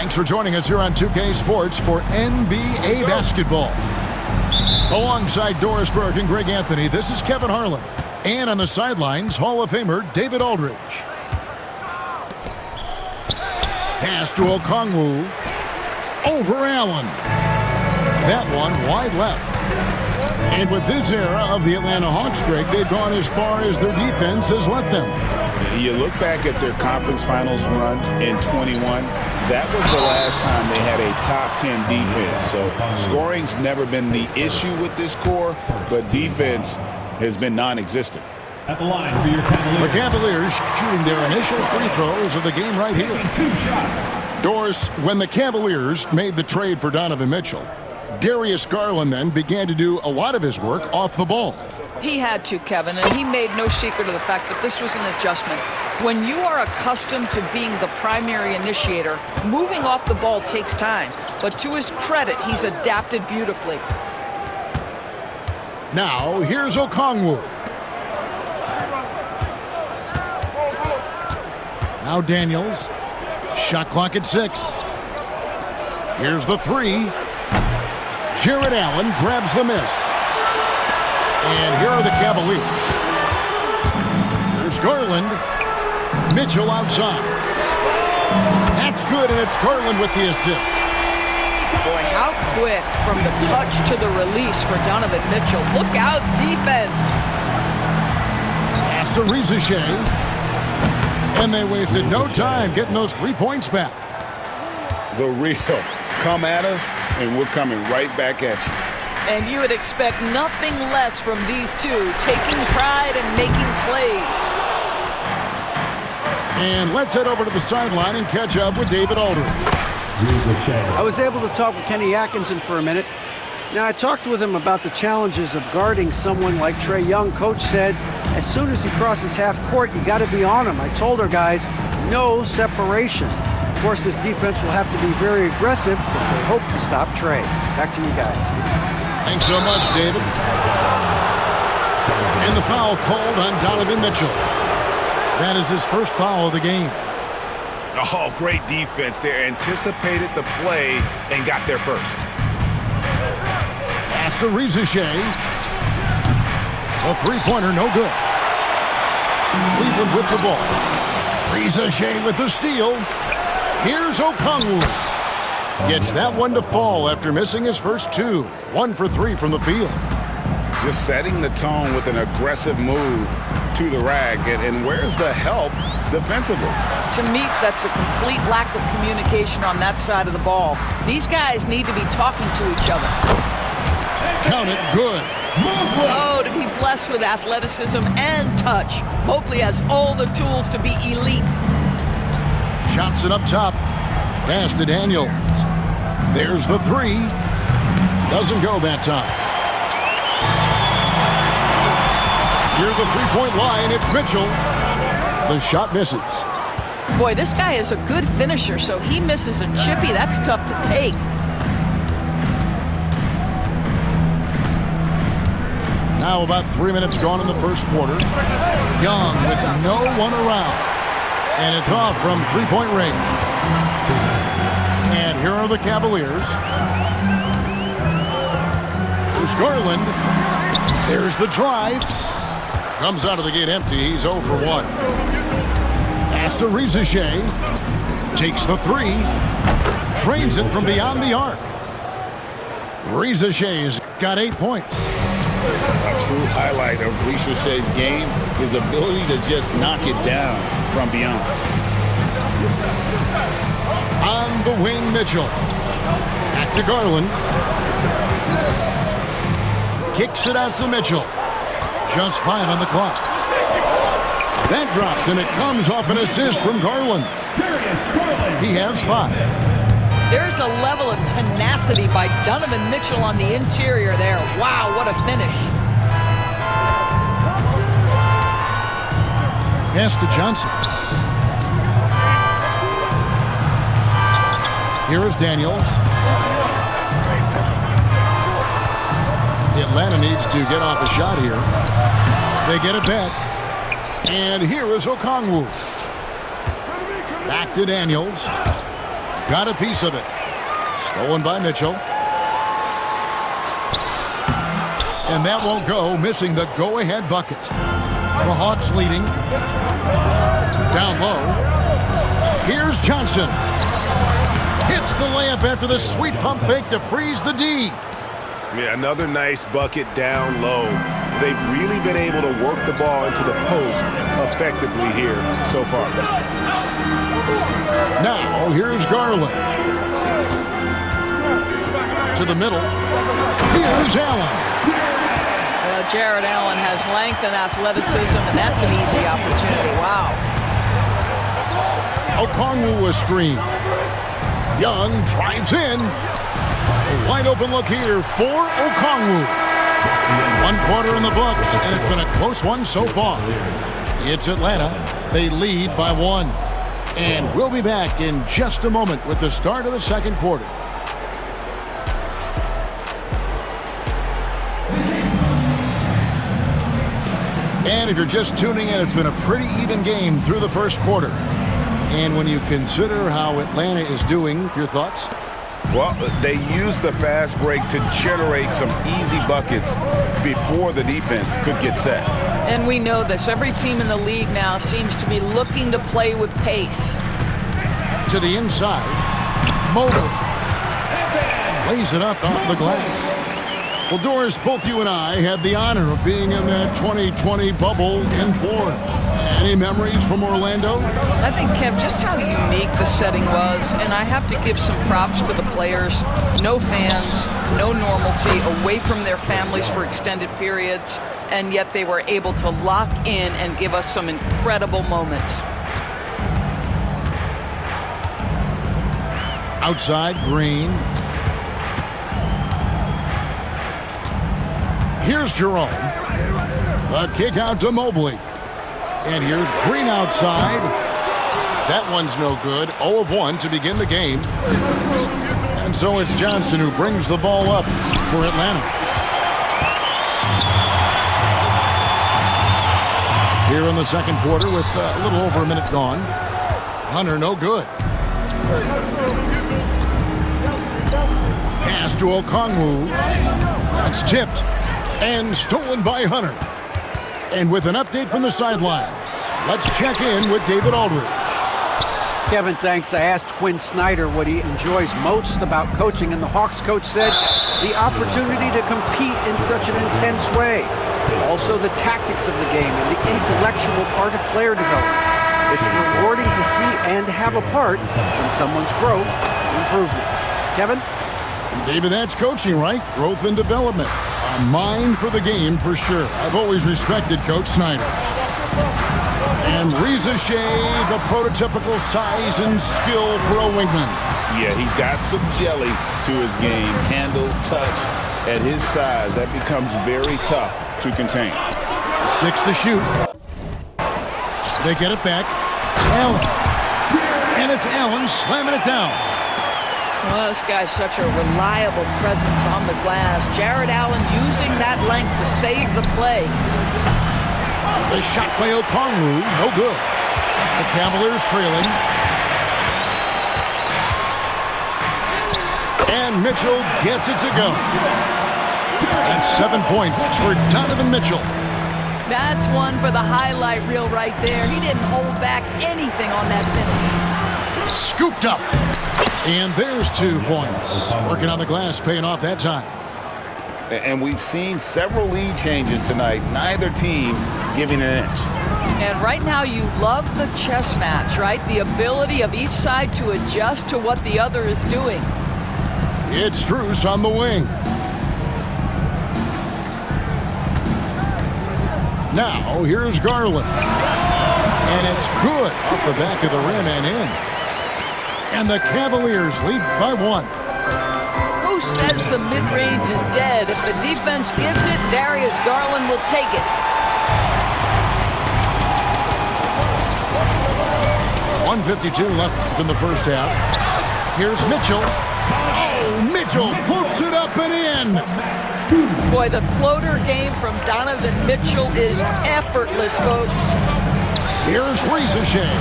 Thanks for joining us here on 2K Sports for NBA basketball. Alongside Doris Burke and Greg Anthony, this is Kevin Harlan. And on the sidelines, Hall of Famer David Aldridge. Pass to Okongwu. Over Allen. That one wide left. And with this era of the Atlanta Hawks, Greg, they've gone as far as their defense has let them. You look back at their conference finals run in 21, that was the last time they had a top 10 defense. So scoring's never been the issue with this core, but defense has been non-existent. At the line for your Cavaliers. The Cavaliers shooting their initial free throws of the game right here. 2 shots. Doris, when the Cavaliers made the trade for Donovan Mitchell, Darius Garland then began to do a lot of his work off the ball. He had to, Kevin, and he made no secret of the fact that this was an adjustment. When you are accustomed to being the primary initiator, moving off the ball takes time. But to his credit, he's adapted beautifully. Now, here's Okongwu. Now Daniels. Shot clock at 6. Here's the 3. Jarrett Allen grabs the miss. And here are the Cavaliers. Here's Garland. Mitchell outside. That's good, and it's Garland with the assist. Boy, how quick from the touch to the release for Donovan Mitchell. Look out, defense. Pass to Rizachet. And they wasted no time getting those 3 points back. The real come at us, and we're coming right back at you. And you would expect nothing less from these two, taking pride and making plays. And let's head over to the sideline and catch up with David Aldridge. I was able to talk with Kenny Atkinson for a minute. Now, I talked with him about the challenges of guarding someone like Trae Young. Coach said, as soon as he crosses half court, you got to be on him. I told our guys, no separation. Of course, this defense will have to be very aggressive if they hope to stop Trae. Back to you guys. Thanks so much, David. And the foul called on Donovan Mitchell. That is his first foul of the game. Oh, great defense there. Anticipated the play and got there first. Pass to Rizachet. A three-pointer, no good. Cleveland with the ball. Rizachet with the steal. Here's Okongwu. Gets that one to fall after missing his first 2. 1 for 3 from the field. Just setting the tone with an aggressive move to the rack. And where's the help defensively? To me, that's a complete lack of communication on that side of the ball. These guys need to be talking to each other. Count it, good. Oh, to be blessed with athleticism and touch. Mobley has all the tools to be elite. Johnson up top. Pass to Daniels. There's the 3. Doesn't go that time. Near the three-point line, it's Mitchell. The shot misses. Boy, this guy is a good finisher, so he misses a chippy. That's tough to take. Now about 3 minutes gone in the first quarter. Young with no one around. And it's off from three-point range. And here are the Cavaliers. There's Garland. There's the drive. Comes out of the gate empty. He's 0 for 1. Pass to Rizachet. Takes the 3. Trains it from beyond the arc. Rizachet's got 8 points. A true highlight of Ricochet's game, his ability to just knock it down from beyond. On the wing, Mitchell. Back to Garland. Kicks it out to Mitchell. Just 5 on the clock. That drops, and it comes off an assist from Garland. He has 5. There's a level of tenacity by Donovan Mitchell on the interior there. Wow, what a finish. Pass to Johnson. Here is Daniels. Atlanta needs to get off a shot here. They get it back. And here is Okongwu. Back to Daniels. got a piece of it. Stolen by Mitchell. And that won't go, missing the go-ahead bucket. The Hawks leading. Down low. Here's Johnson. Hits the layup after the sweet pump fake to freeze the D. Yeah, another nice bucket down low. They've really been able to work the ball into the post effectively here so far. Now, here's Garland. To the middle. Here's Allen. Well, Jared Allen has length and athleticism, and that's an easy opportunity. Wow. Okongwu a screen. Young drives in. A wide open look here for Okongwu. 1 quarter in the books, and it's been a close one so far. It's Atlanta. They lead by 1. And we'll be back in just a moment with the start of the second quarter. And if you're just tuning in, it's been a pretty even game through the first quarter. And when you consider how Atlanta is doing, your thoughts? Well, they used the fast break to generate some easy buckets before the defense could get set. And we know this. Every team in the league now seems to be looking to play with pace. To the inside. Mobley. Lays it up off the glass. Well, Doris, both you and I had the honor of being in that 2020 bubble in Florida. Any memories from Orlando? I think, Kev, just how unique the setting was, and I have to give some props to the players. No fans, no normalcy, away from their families for extended periods, and yet they were able to lock in and give us some incredible moments. Outside, Green. Here's Jerome. A kick out to Mobley. And here's Green outside. That one's no good. 0 of 1 to begin the game. And so it's Johnson who brings the ball up for Atlanta. Here in the second quarter with a little over a minute gone. Hunter no good. Pass to Okongwu. That's tipped and stolen by Hunter. And with an update from the sidelines, let's check in with David Aldridge. Kevin, thanks. I asked Quinn Snyder what he enjoys most about coaching, and the Hawks coach said the opportunity to compete in such an intense way. Also the tactics of the game and the intellectual part of player development. It's rewarding to see and have a part in someone's growth and improvement. Kevin? David, that's coaching, right? Growth and development. A mind for the game for sure. I've always respected Coach Snyder. And Reza Shea, the prototypical size and skill for a wingman. Yeah, he's got some jelly to his game. Handle, touch. At his size, that becomes very tough to contain. 6 to shoot. They get it back. Allen. And it's Allen slamming it down. Well, this guy's such a reliable presence on the glass. Jared Allen using that length to save the play. The shot by Okongwu, no good. The Cavaliers trailing. And Mitchell gets it to go. That's 7 points for Donovan Mitchell. That's one for the highlight reel right there. He didn't hold back anything on that finish. Scooped up. And there's 2 points. Working on the glass, paying off that time. And we've seen several lead changes tonight. Neither team giving an inch. And right now you love the chess match, right? The ability of each side to adjust to what the other is doing. It's Strus on the wing. Now, here's Garland. And it's good off the back of the rim and in. And the Cavaliers lead by 1. Who says the mid-range is dead? If the defense gives it, Darius Garland will take it. 1:52 left in the first half. Here's Mitchell. Oh, Mitchell puts it up and in. Boy, the floater game from Donovan Mitchell is effortless, folks. Here's Reza Shea.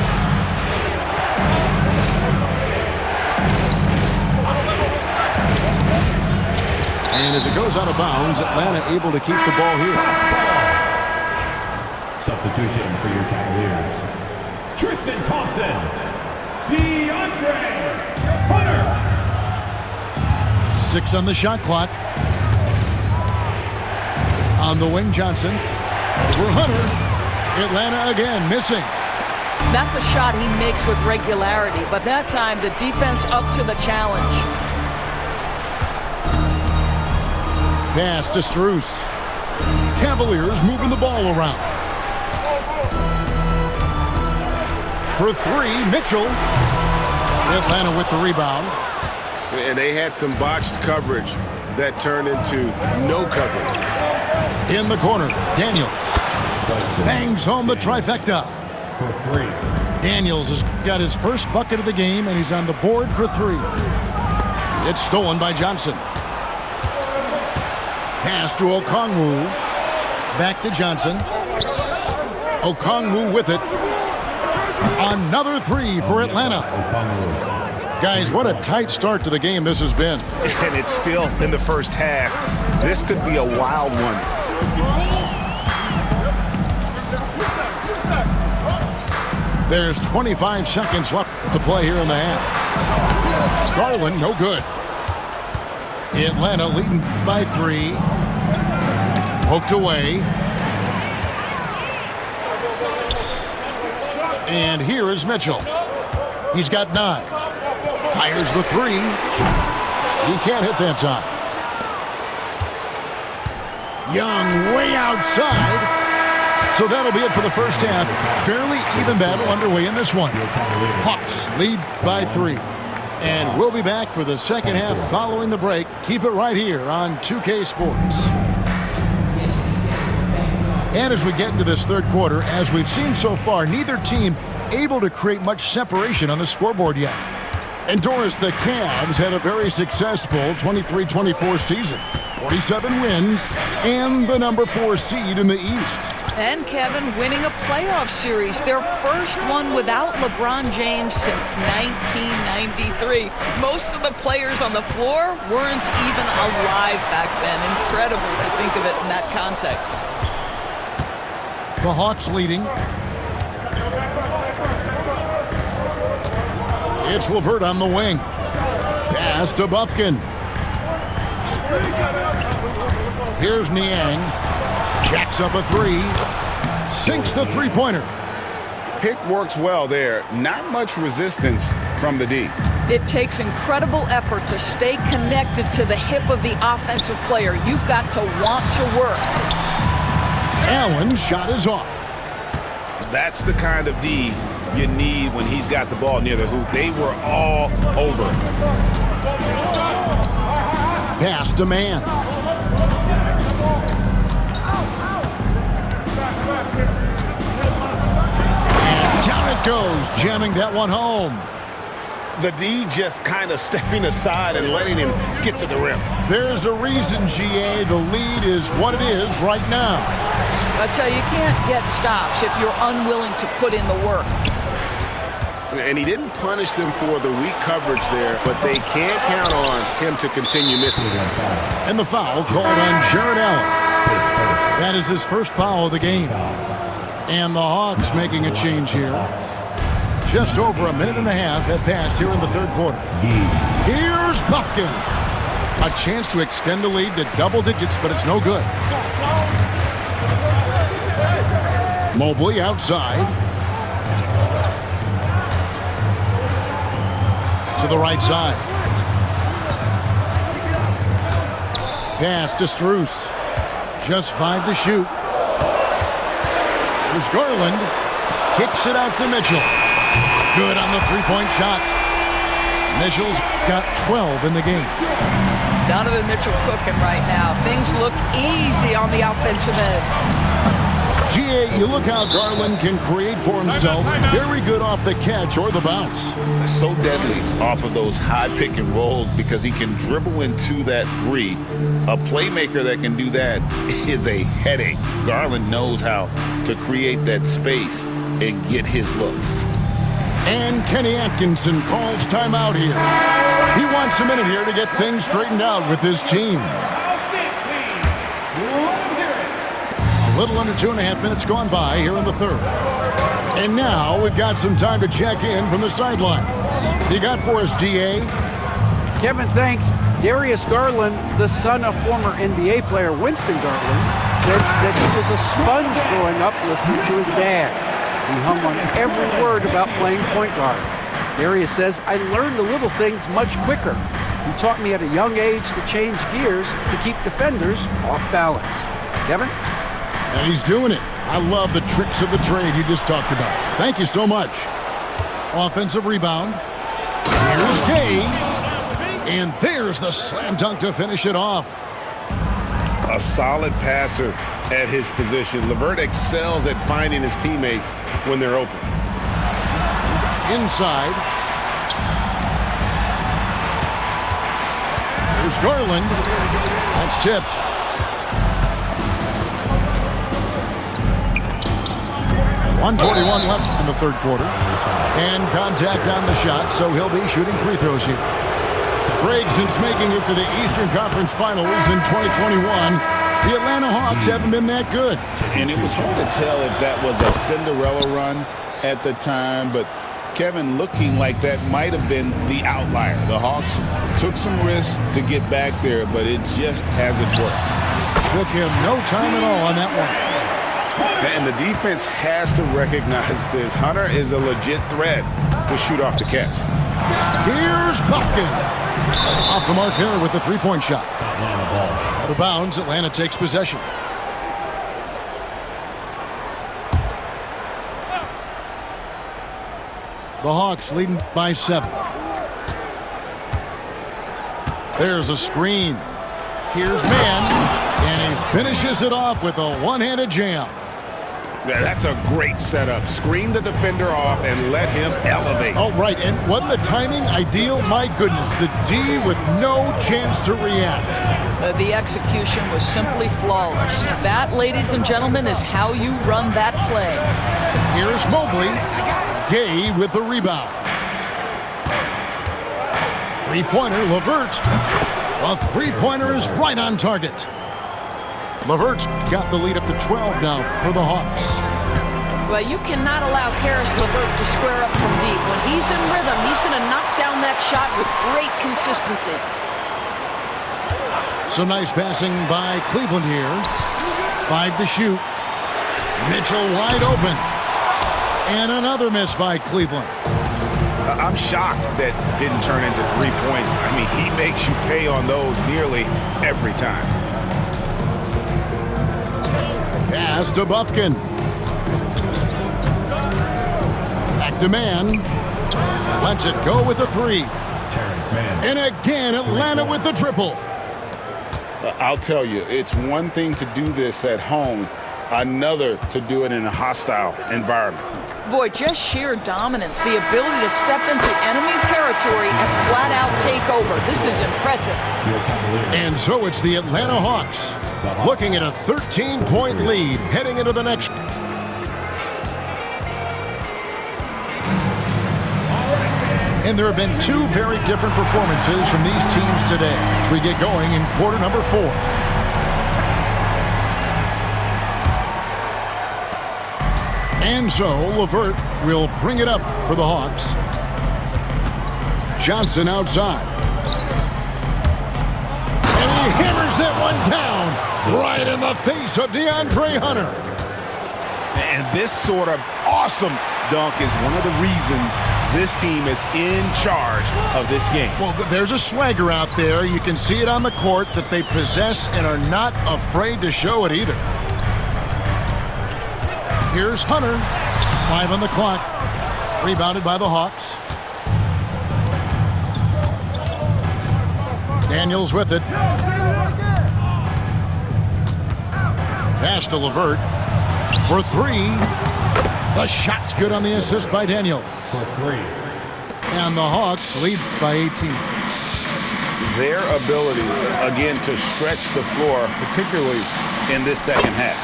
And as it goes out of bounds, Atlanta able to keep the ball here. Substitution for your Cavaliers. Tristan Thompson. DeAndre Hunter. 6 on the shot clock. On the wing, Johnson. For Hunter. Atlanta again missing. That's a shot he makes with regularity, but that time the defense up to the challenge. Pass to Strus. Cavaliers moving the ball around. For 3, Mitchell. Atlanta with the rebound. And they had some botched coverage that turned into no coverage. In the corner, Daniels. Bangs home the trifecta. For 3. Daniels has got his first bucket of the game, and he's on the board for 3. It's stolen by Johnson. Pass to Okongwu. Back to Johnson. Okongwu with it. Another 3 for Atlanta. Guys, what a tight start to the game this has been. And it's still in the first half. This could be a wild one. There's 25 seconds left to play here in the half. Garland, no good. Atlanta leading by 3. Poked away. And here is Mitchell. He's got 9. Fires the 3. He can't hit that time. Young way outside. So that'll be it for the first half. Fairly even battle underway in this one. Hawks lead by 3. And we'll be back for the second half following the break. Keep it right here on 2K Sports. And as we get into this third quarter, as we've seen so far, neither team able to create much separation on the scoreboard yet. And Doris, the Cavs had a very successful 23-24 season. 47 wins and the number 4 seed in the East. And Kevin winning a playoff series, their first one without LeBron James since 1993. Most of the players on the floor weren't even alive back then. Incredible to think of it in that context. The Hawks leading. It's LeVert on the wing. Pass to Bufkin. Here's Niang. Jacks up a 3. Sinks the three-pointer. Pick works well there. Not much resistance from the D. It takes incredible effort to stay connected to the hip of the offensive player. You've got to want to work. Allen's shot is off. That's the kind of D you need when he's got the ball near the hoop. They were all over it. Pass to Man. And down it goes, jamming that one home. The D just kind of stepping aside and letting him get to the rim. There's a reason, GA, the lead is what it is right now. I tell you, you can't get stops if you're unwilling to put in the work. And he didn't punish them for the weak coverage there, but they can't count on him to continue missing. And the foul called on Jared Allen. That is his first foul of the game. And the Hawks making a change here. Just over a minute and a half have passed here in the third quarter. Here's Bufkin. A chance to extend the lead to double digits, but it's no good. Mobley outside. To the right side. Pass to Strus. Just 5 to shoot. Here's Garland. Kicks it out to Mitchell. Good on the three-point shot. Mitchell's got 12 in the game. Donovan Mitchell cooking right now. Things look easy on the offensive end. GA, you look how Garland can create for himself. Very good off the catch or the bounce. So deadly off of those high pick and rolls because he can dribble into that 3. A playmaker that can do that is a headache. Garland knows how to create that space and get his look. And Kenny Atkinson calls timeout here. He wants a minute here to get things straightened out with his team. A little under 2.5 minutes gone by here in the third. And now we've got some time to check in from the sidelines. You got for us, DA? Kevin, thanks. Darius Garland, the son of former NBA player Winston Garland, said that he was a sponge growing up listening to his dad. He hung on every word about playing point guard. Darius says, I learned the little things much quicker. He taught me at a young age to change gears to keep defenders off balance. Kevin? And he's doing it. I love the tricks of the trade you just talked about. Thank you so much. Offensive rebound. Here's Gay. And there's the slam dunk to finish it off. A solid passer at his position. LeVert excels at finding his teammates when they're open. Inside. Here's Garland. That's tipped. .141 left in the third quarter. And contact on the shot, so he'll be shooting free throws here. Greg, since making it to the Eastern Conference Finals in 2021, the Atlanta Hawks haven't been that good. And it was hard to tell if that was a Cinderella run at the time, but Kevin, looking like that might have been the outlier. The Hawks took some risks to get back there, but it just hasn't worked. Took him no time at all on that one. And the defense has to recognize this. Hunter is a legit threat to shoot off the catch. Here's Buffkin. Off the mark there with the three-point shot. Out of bounds, Atlanta takes possession. The Hawks leading by 7. There's a screen. Here's Mann, and he finishes it off with a one-handed jam. Yeah, that's a great setup. Screen the defender off and let him elevate. Oh, right, and wasn't the timing ideal? My goodness, the D with no chance to react. The execution was simply flawless. That, ladies and gentlemen, is how you run that play. Here's Mobley. Gay with the rebound. Three-pointer, LeVert. A three-pointer is right on target. LeVert's got the lead up to 12 now for the Hawks. Well, you cannot allow Caris LeVert to square up from deep. When he's in rhythm, he's going to knock down that shot with great consistency. Some nice passing by Cleveland here. 5 to shoot. Mitchell wide open. And another miss by Cleveland. I'm shocked that didn't turn into 3 points. I mean, he makes you pay on those nearly every time. Pass to Buffkin. Back to Mann. Lets it go with a 3. And again, Atlanta with the triple. I'll tell you, it's one thing to do this at home, another to do it in a hostile environment. Boy, just sheer dominance, the ability to step into enemy territory and flat out take over. This is impressive. And so it's the Atlanta Hawks looking at a 13-point lead heading into the next. And there have been 2 very different performances from these teams today as we get going in quarter number 4. And so LeVert will bring it up for the Hawks. Johnson outside. And he hammers that one down right in the face of DeAndre Hunter. And this sort of awesome dunk is one of the reasons this team is in charge of this game. Well, there's a swagger out there. You can see it on the court that they possess and are not afraid to show it either. Here's Hunter. 5 on the clock. Rebounded by the Hawks. Daniels with it. Pass to LeVert for 3. The shot's good on the assist by Daniels. For 3. And the Hawks lead by 18. Their ability, again, to stretch the floor, particularly in this second half.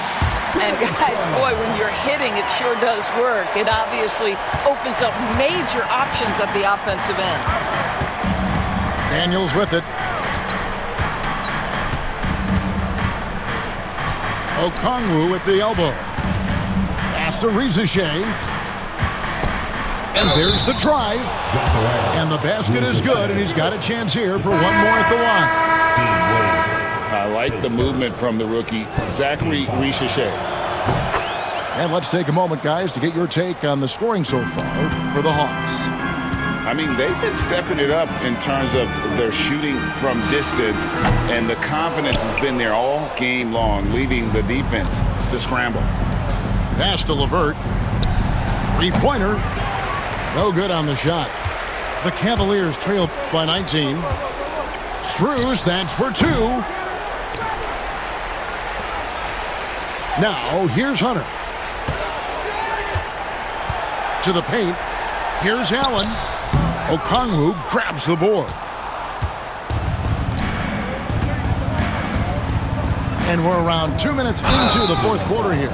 And guys, boy, when you're hitting, it sure does work. It obviously opens up major options at the offensive end. Daniels with it. Okongwu with the elbow. Pass to Rizachet. And there's the drive. And the basket is good, and he's got a chance here for one more at the line. I like the movement from the rookie, Zachary Rizachet. And let's take a moment, guys, to get your take on the scoring so far for the Hawks. I mean, they've been stepping it up in terms of their shooting from distance, and the confidence has been there all game long, leaving the defense to scramble. Pass to LeVert. Three-pointer. No good on the shot. The Cavaliers trail by 19. Strus, that's for 2. Now, here's Hunter. To the paint. Here's Allen. Okongwu grabs the board. And we're around 2 minutes into the fourth quarter here.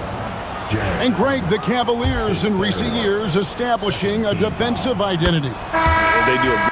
And Greg, the Cavaliers in recent years establishing a defensive identity. They do a